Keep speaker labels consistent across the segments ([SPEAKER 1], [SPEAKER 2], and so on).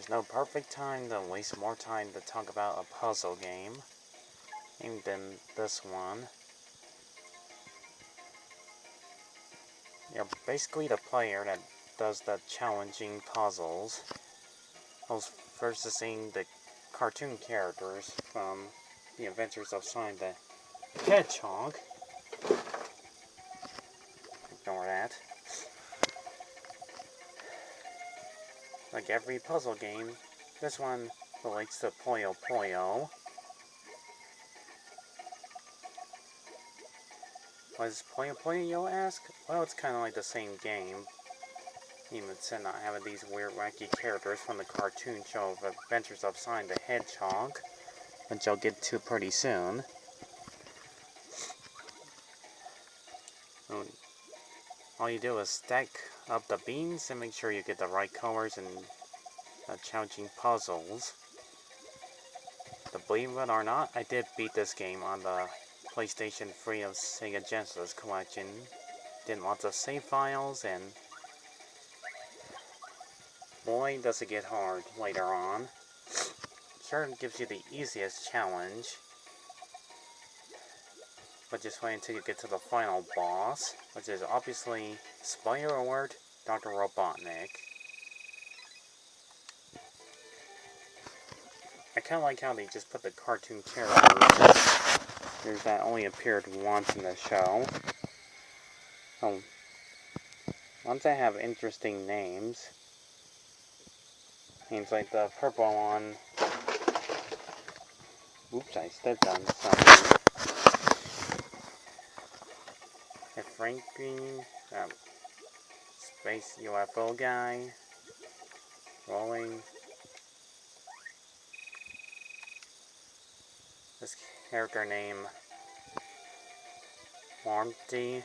[SPEAKER 1] There's no perfect time to waste more time to talk about a puzzle game than this one. You're basically the player that does the challenging puzzles, versus the cartoon characters from The Adventures of Sonic the Hedgehog. Ignore that. Like every puzzle game, this one relates to Puyo Puyo. What is Puyo Puyo, you'll ask? Well, it's kind of like the same game, even instead of not having these weird, wacky characters from the cartoon show of Adventures of Sonic the Hedgehog, which I'll get to pretty soon. All you do is stack up the beans and make sure you get the right colors and challenging puzzles. But believe it or not, I did beat this game on the PlayStation 3 of Sega Genesis collection. Did lots of save files, and boy does it get hard later on. Sure, it gives you the easiest challenge, but just wait until you get to the final boss, which is obviously, spoiler alert, Dr. Robotnik. I kind of like how they just put the cartoon characters that only appeared once in the show. Oh, ones that have interesting names. Names like the purple one. Oops, I stepped on something. And Frankie, Space UFO guy, Rolling. This character name, Warmty.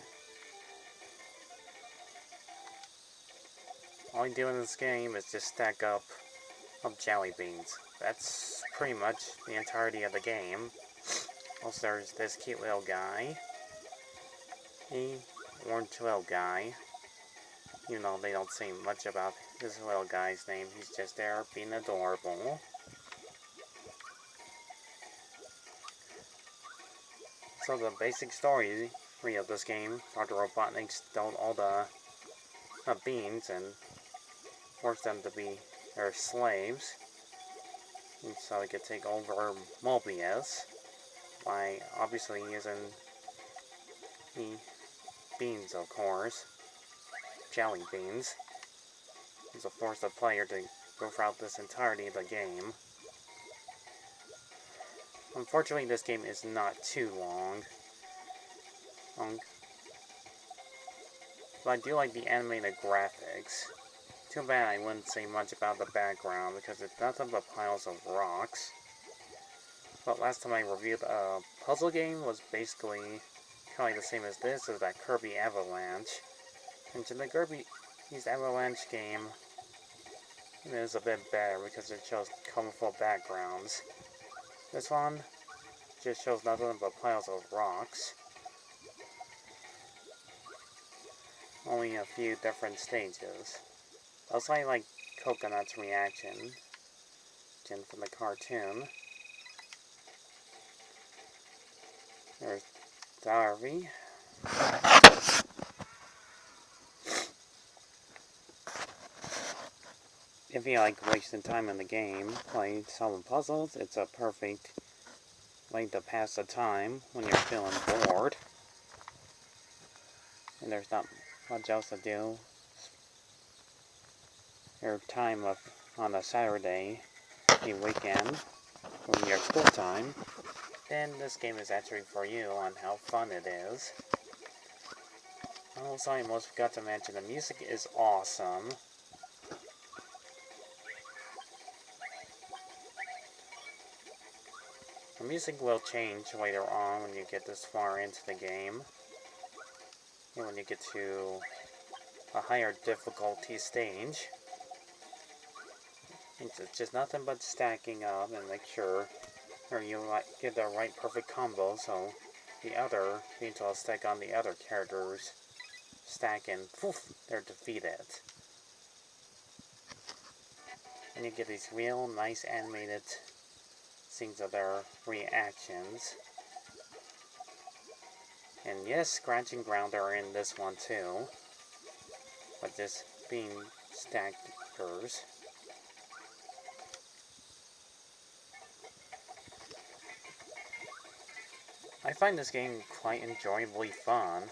[SPEAKER 1] All you do in this game is just stack up jelly beans. That's pretty much the entirety of the game. Also, there's this cute little guy. The orange little guy. Even though they don't say much about this little guy's name, he's just there being adorable. So the basic story of this game, Dr. Robotnik stole all the beans and forced them to be their slaves, and so he could take over Mobius by obviously using the beans, of course, jelly beans. He's to force the player to go throughout this entirety of the game. Unfortunately, this game is not too long. But I do like the animated graphics. Too bad I wouldn't say much about the background because it's nothing but piles of rocks. But last time I reviewed a puzzle game was basically kind of the same as this, as that Kirby Avalanche. And in the Kirby's Avalanche game, it is a bit better because it shows colorful backgrounds. This one just shows nothing but piles of rocks. Only a few different stages. Also, I like Coconut's reaction from the cartoon. There's Darby. If you like wasting time in the game, playing solving puzzles, it's a perfect way to pass the time when you're feeling bored. And there's not much else to do. Your time on a Saturday, a weekend, when you have school time, then this game is actually for you on how fun it is. Also, I almost forgot to mention, the music is awesome. The music will change later on when you get this far into the game. And when you get to a higher difficulty stage. It's just nothing but stacking up and make sure you get the right perfect combo so the other beans will stack on the other characters, stack and poof, they're defeated. And you get these real nice animated scenes of their reactions. And yes, scratching ground are in this one too. But just being stackers. I find this game quite enjoyably fun.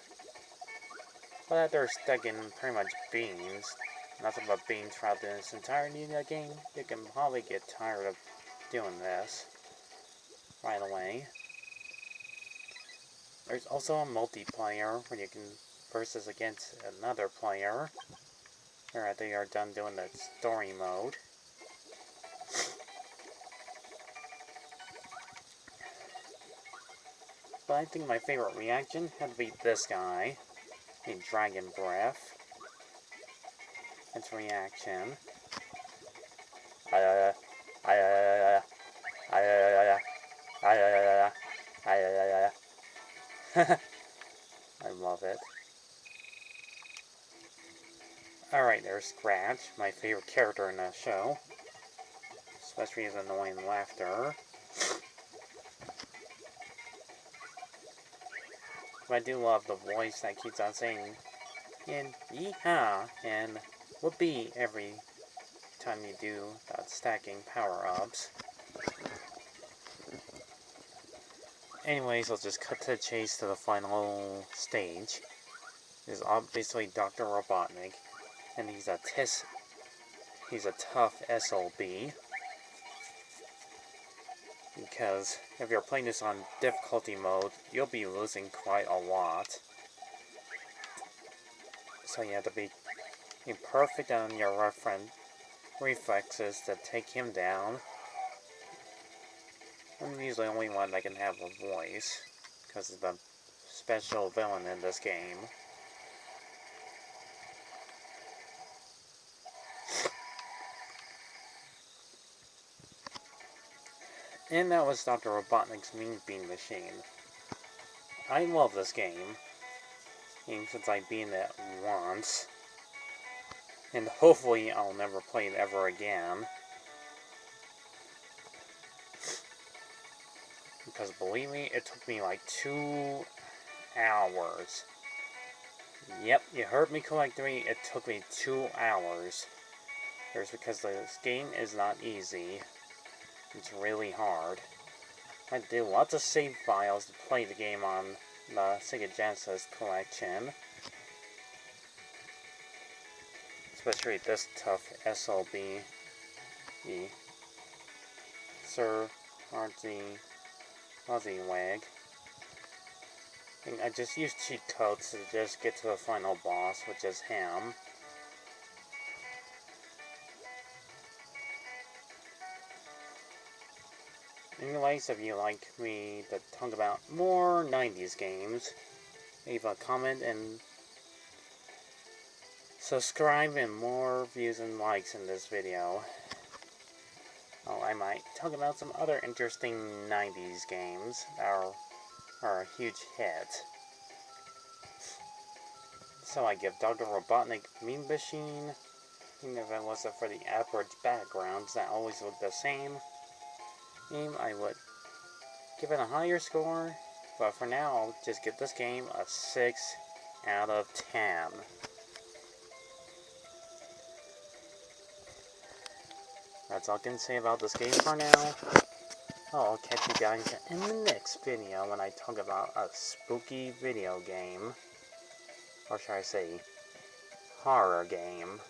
[SPEAKER 1] But after stuck in pretty much beans, nothing but beans throughout this entirety of the game, you can probably get tired of doing this right away. There's also a multiplayer where you can versus against another player after you are done doing the story mode. But I think my favorite reaction had to be this guy, in Dragon Breath. Its reaction. I love it. Alright, there's Scratch, my favorite character in the show. Especially his annoying laughter. But I do love the voice that keeps on saying, and yeehaw, and whoopee every time you do that stacking power-ups. Anyways, I'll just cut to the chase to the final stage. This is obviously Dr. Robotnik, and he's a tough SOB. Because if you're playing this on difficulty mode, you'll be losing quite a lot. So you have to be perfect on your reflexes to take him down. I'm usually the only one that can have a voice, because of the special villain in this game. And that was Dr. Robotnik's Mean Bean Machine. I love this game, even since I've beaten it once. And hopefully I'll never play it ever again. Because believe me, it took me like 2 hours. Yep, you heard me correctly, it took me 2 hours. It's because this game is not easy. It's really hard. I do lots of save files to play the game on the Sega Genesis collection. Especially this tough SLB. Sir Fuzzy-Wag. And I just used cheat codes to just get to the final boss, which is him. Anyways, if you like me to talk about more 90s games, leave a comment and subscribe and more views and likes in this video. Oh, I might talk about some other interesting 90s games that are a huge hit. So I give Dr. Robotnik Mean Machine, even if it wasn't for the average backgrounds that always look the same, I would give it a higher score, but for now I'll just give this game a 6 out of 10. That's all I can say about this game for now. I'll catch you guys in the next video when I talk about a spooky video game. Or should I say, horror game.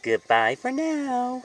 [SPEAKER 1] Goodbye for now.